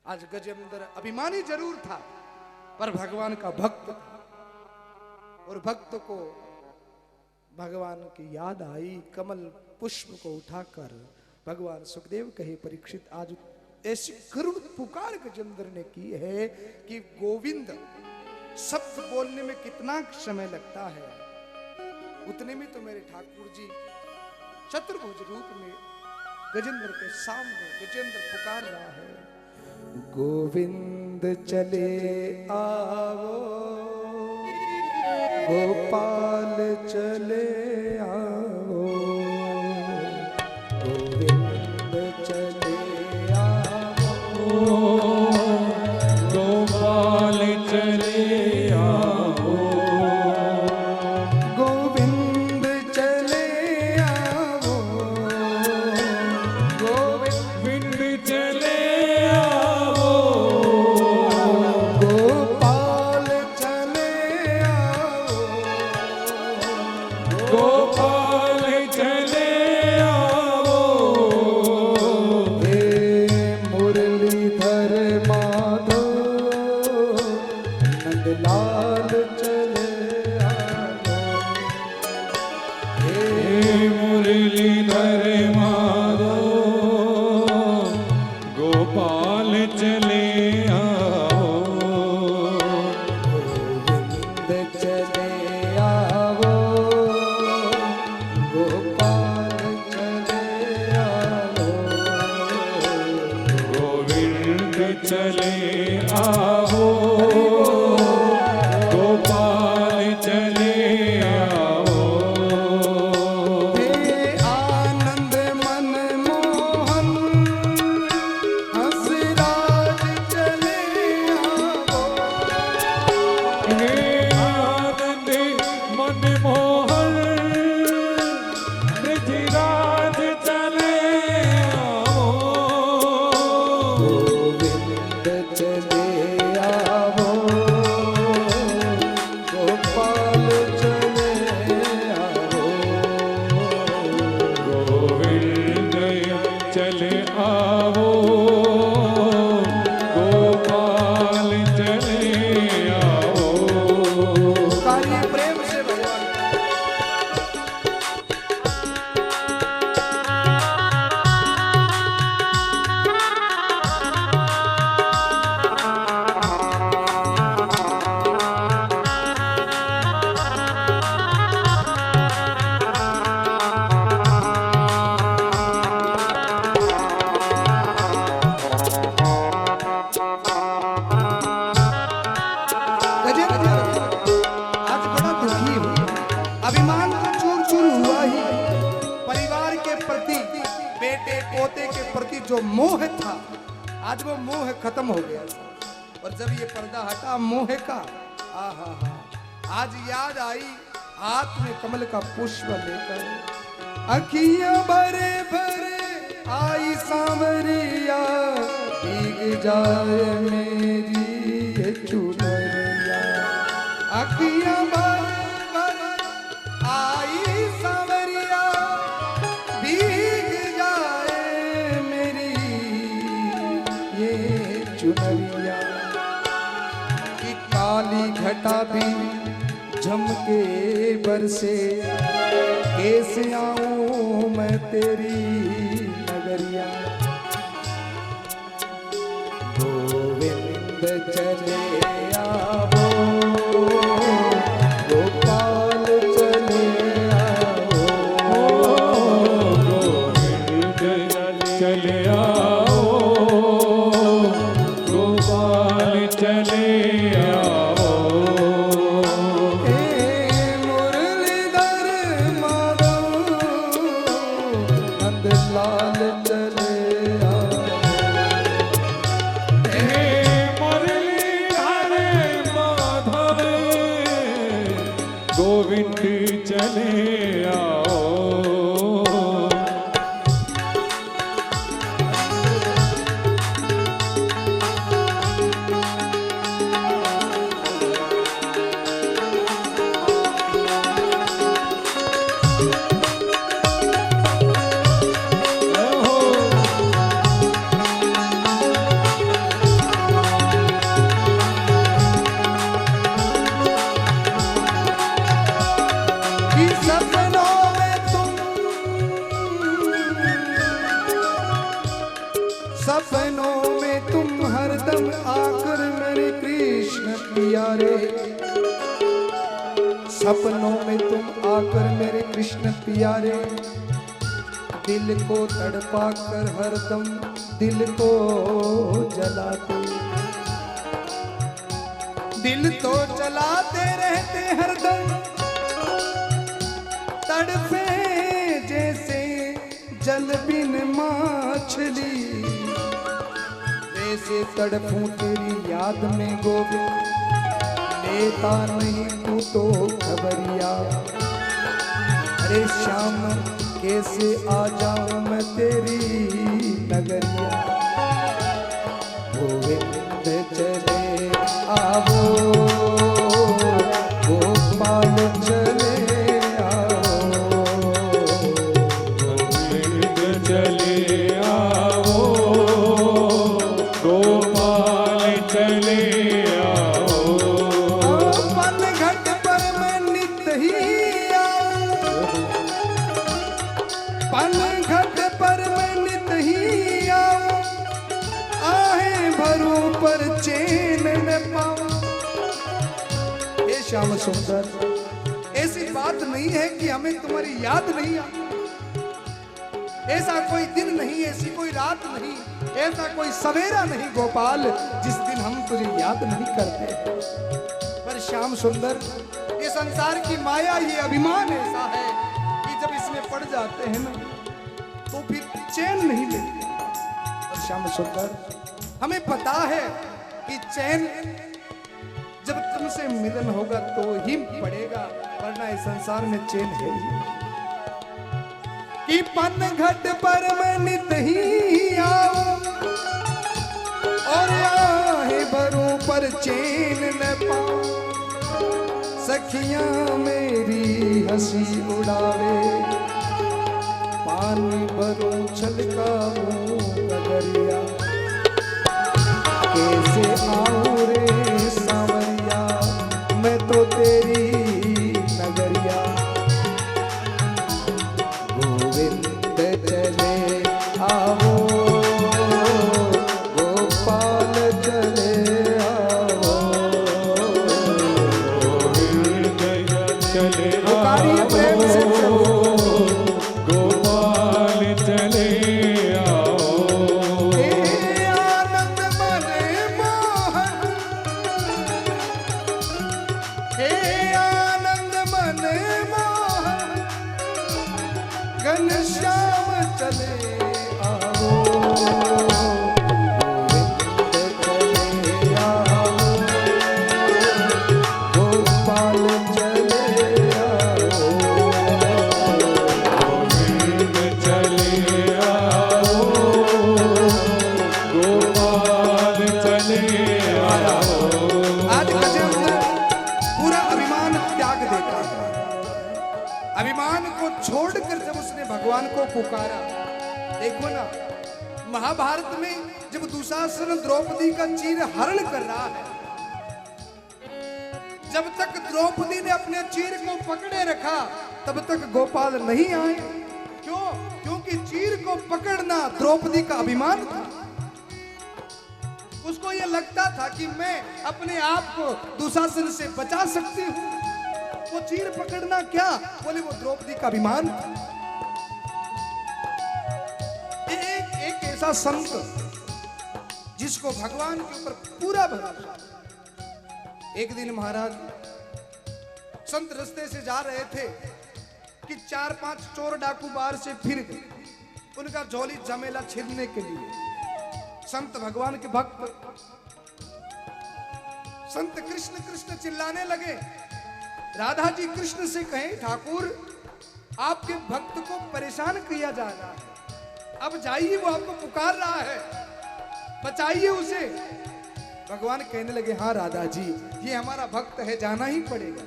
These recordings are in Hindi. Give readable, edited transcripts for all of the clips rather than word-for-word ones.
आज गजेंद्र अभिमानी जरूर था पर भगवान का भक्त था, और भक्त को भगवान की याद आई। कमल पुष्प को उठाकर भगवान सुखदेव कहे, परीक्षित आज ऐसी करुण पुकार गजेंद्र ने की है कि गोविंद शब्द बोलने में कितना समय लगता है, उतने में तो मेरे ठाकुर जी चतुर्भुज रूप में गजेंद्र के सामने गजेंद्र पुकार रहा है, गोविंद चले आओ, गोपाल चले आओ, गोविंद चले आओ, गोपाल चले आओ, गोविंद चले आओ, गोविंद चले आओ, गोपाल चले आओ, गोपाल चले आओ, हे मुरलीधर माधव नंदलाल चले आओ, हे मुरलीधर माधव गोपाल चले आओ, गोविंद चले आओ, गोपाल चले आओ, गोविंद चले आओ, गोपाल चले आओ, हे आनंद मन मोहन हंसराज चले आओ, हे आनंद मनमोहन ब्रजराज चले आओ, गोविंद चले आओ, गोपाल चले आओ, गोविंद चले आओ, गोपाल चले आओ, कार्य प्रेम से भगवान गजेंद्र आज बड़ा दुखी हूँ, अभिमान तो चूर चूर हुआ ही, परिवार के प्रति बेटे पोते के प्रति जो मोह था आज वो मोह खत्म हो गया, और जब ये पर्दा हटा मोह का, आहा हा, आज याद आई हाथ में कमल का पुष्प लेकर, अखियां भरे भरे आई सांवरिया, भीग जाए मेरी ये चुनरिया, अखियां भरे भरे आई सांवरिया, भीग जाए मेरी ये चुनरिया, कि काली घटा भी झमके बरसे, कैसे आऊं मैं तेरी नगरिया, गोविंद चले आओ, गोपाल चले आओ, गोविंद चले आओ, गोपाल चले आओ, हे मुरलीधर माधव नंदलाल चले आओ, हे मुरलीधर सपनों में तुम हरदम आकर मेरे कृष्ण प्यारे, सपनों में तुम आकर मेरे कृष्ण प्यारे, दिल को तड़पा कर हरदम दिल को जलाते, दिल तो जलाते रहते हरदम, तड़पे जैसे जल बिन मछली, वैसे तड़पूं तेरी याद में गोविंद, लेता नहीं तू तो खबरिया। अरे शाम कैसे आ जाऊं मैं तेरी नगरिया, गोविंद चले आवो, गोपाल चले श्याम सुंदर। ऐसी बात नहीं है कि हमें तुम्हारी याद नहीं आती, ऐसा कोई दिन नहीं, ऐसी कोई रात नहीं, ऐसा कोई सवेरा नहीं गोपाल जिस दिन हम तुझे याद नहीं करते। पर श्याम सुंदर, ये संसार की माया, ये अभिमान ऐसा है कि जब इसमें पड़ जाते हैं ना तो फिर चैन नहीं मिलती। और श्याम सुंदर, हमें पता है कि चैन जब तुमसे मिलन होगा तो ही पड़ेगा, वरना इस संसार में चैन है ही। कि पन घट पर मैं नित ही आऊं और आहे भरूं पर चैन न पाऊं, सखियां मेरी हंसी उड़ावे, पानी भरूं छलकाऊं कगरिया, कैसे आऊं रे सांवरिया मैं तो तेरी नगरिया, गोविंद चले आओ, गोपाल चले आओ, गोविंद चले पुकारिए प्रेम से गोपाल चले घनश्याम चले आओ, गोविंद चले आओ, गोपाल चले आओ, गोविंद चले आओ, गोपाल चले आओ। आज गजेंद्र पूरा अभिमान त्याग देता है। अभिमान को छोड़कर जब उसने भगवान को पुकारा, देखो ना महाभारत में जब दुशासन द्रौपदी का चीर हरण कर रहा है, जब तक द्रौपदी ने अपने चीर को पकड़े रखा तब तक गोपाल नहीं आए। क्यों? क्योंकि चीर को पकड़ना द्रौपदी का अभिमान था। उसको यह लगता था कि मैं अपने आप को दुशासन से बचा सकती हूँ। वो चीर पकड़ना क्या, बोले वो द्रौपदी का अभिमान था। एक ऐसा संत जिसको भगवान के ऊपर पूरा भरोसा। एक दिन महाराज संत रास्ते से जा रहे थे कि 4-5 चोर डाकू बाहर से फिर गए उनका झोली झमेला छीनने के लिए। संत भगवान के भक्त संत कृष्ण कृष्ण चिल्लाने लगे। राधा जी कृष्ण से कहें, ठाकुर आपके भक्त को परेशान किया जा रहा है, अब जाइए, वो आपको पुकार रहा है, बचाइए उसे। भगवान कहने लगे, हाँ राधा जी, ये हमारा भक्त है, जाना ही पड़ेगा।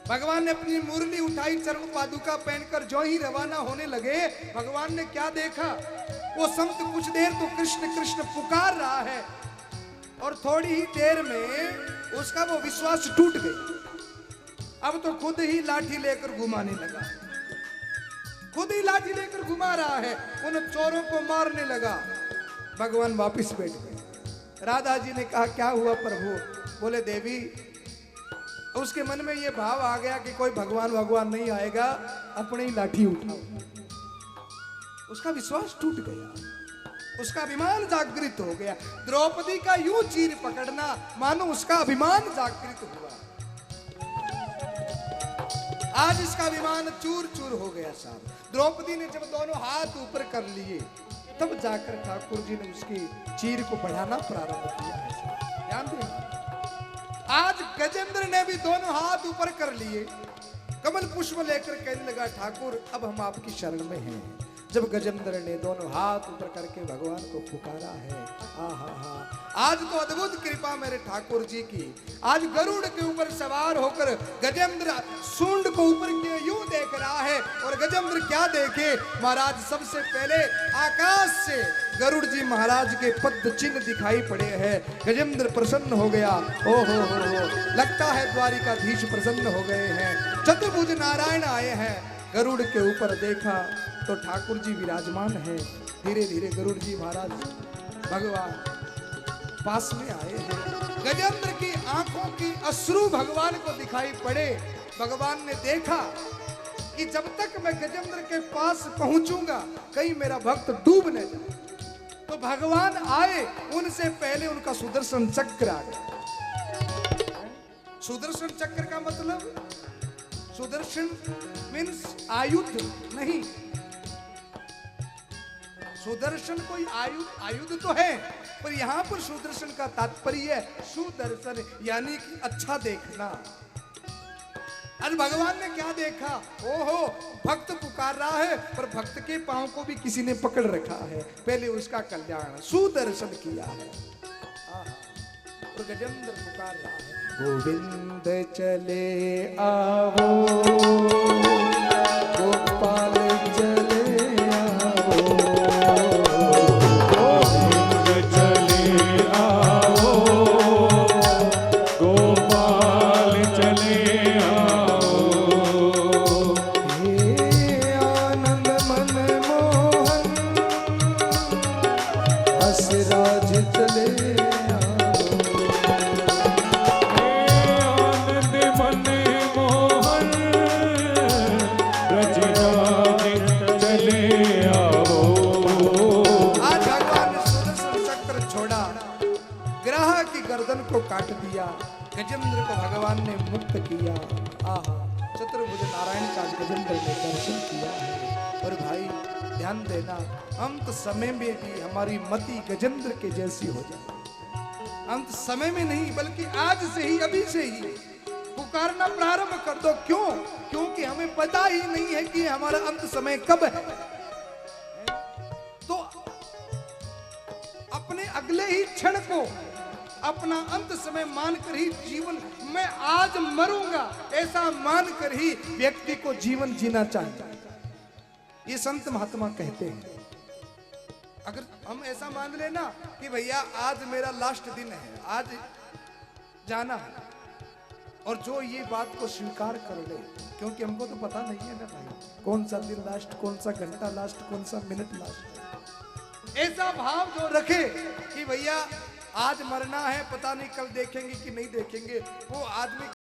भगवान ने अपनी मुरली उठाई, चरण पादुका पहनकर जो ही रवाना होने लगे, भगवान ने क्या देखा, वो संत कुछ देर तो कृष्ण कृष्ण पुकार रहा है और थोड़ी ही देर में उसका वो विश्वास टूट गया। अब तो खुद ही लाठी लेकर घुमाने लगा, खुद ही लाठी लेकर घुमा रहा है, उन चोरों को मारने लगा। भगवान वापिस बैठ गए। राधा जी ने कहा क्या हुआ प्रभु? बोले देवी, उसके मन में ये भाव आ गया कि कोई भगवान भगवान नहीं आएगा, अपने ही लाठी उठाओ। उसका विश्वास टूट गया, उसका अभिमान जागृत हो गया। द्रौपदी का यूं चीर पकड़ना मानो उसका अभिमान जागृत हुआ। आज इसका अभिमान चूर चूर हो गया साहब। द्रौपदी ने जब दोनों हाथ ऊपर कर लिए तब जाकर ठाकुर जी ने उसकी चीर को बढ़ाना प्रारंभ किया है। ध्यान दें, आज गजेंद्र ने भी दोनों हाथ ऊपर कर लिए, कमल पुष्प लेकर कहने लगा ठाकुर अब हम आपकी शरण में हैं। जब गजेंद्र ने दोनों हाथ ऊपर करके भगवान को पुकारा है, आज तो अद्भुत कृपा मेरे ठाकुर जी की। आज गरुड़ के ऊपर सवार होकर गजेंद्र सूंड को ऊपर किए यूं देख रहा है। और गजेंद्र क्या देखे महाराज, सबसे पहले आकाश से गरुड़ जी महाराज के पद चिन्ह दिखाई पड़े हैं। गजेंद्र प्रसन्न हो गया। ओ हो, लगता है द्वारिकाधीश प्रसन्न हो गए हैं। चतुर्भुज नारायण आए हैं। गरुड़ के ऊपर देखा तो ठाकुर जी विराजमान है। धीरे धीरे गरुड़ जी महाराज भगवान पास में आए हैं। गजेंद्र की आंखों की अश्रु भगवान को दिखाई पड़े। भगवान ने देखा कि जब तक मैं गजेंद्र के पास पहुंचूंगा कहीं मेरा भक्त डूब न जाए, तो भगवान आए। उनसे पहले उनका सुदर्शन चक्र आ गया। सुदर्शन चक्र का मतलब, सुदर्शन मीन्स आयुध नहीं। सुदर्शन कोई आयुध तो है, पर यहां पर सुदर्शन का तात्पर्य है सुदर्शन यानी कि अच्छा देखना। आज भगवान ने क्या देखा? ओहो, भक्त पुकार रहा है पर भक्त के पांव को भी किसी ने पकड़ रखा है। पहले उसका कल्याण सुदर्शन किया है। और गजेंद्र पुकार रहा है, गोविंद चले आओ, गोपाल चले आओ, गोविंद चले आओ, गोपाल चले आओ। हे आनंद मन मोहन हसराज चले गर्दन को काट दिया। गजेंद्र को भगवान ने मुक्त किया। आहा, चतुर्भुज नारायण का गजेंद्र ने दर्शन किया है। और भाई ध्यान देना, अंत समय में भी हमारी मति गजेंद्र के जैसी हो जाए। अंत समय में नहीं बल्कि आज से ही, अभी से ही पुकारना प्रारंभ कर दो। क्यों? क्योंकि हमें पता ही नहीं है कि हमारा अंत समय कब है। तो अपने अगले ही क्षण को अपना अंत समय मानकर ही जीवन, मैं आज मरूंगा ऐसा मानकर ही व्यक्ति को जीवन जीना चाहिए। ये संत महात्मा कहते हैं। अगर हम ऐसा मान लेना कि भैया आज मेरा लास्ट दिन है, आज जाना है, और जो ये बात को स्वीकार कर ले, क्योंकि हमको तो पता नहीं है ना भाई कौन सा दिन लास्ट, कौन सा घंटा लास्ट, कौन सा मिनट लास्ट। ऐसा भाव जो रखे कि भैया आज मरना है, पता नहीं कल देखेंगे कि नहीं देखेंगे, वो आदमी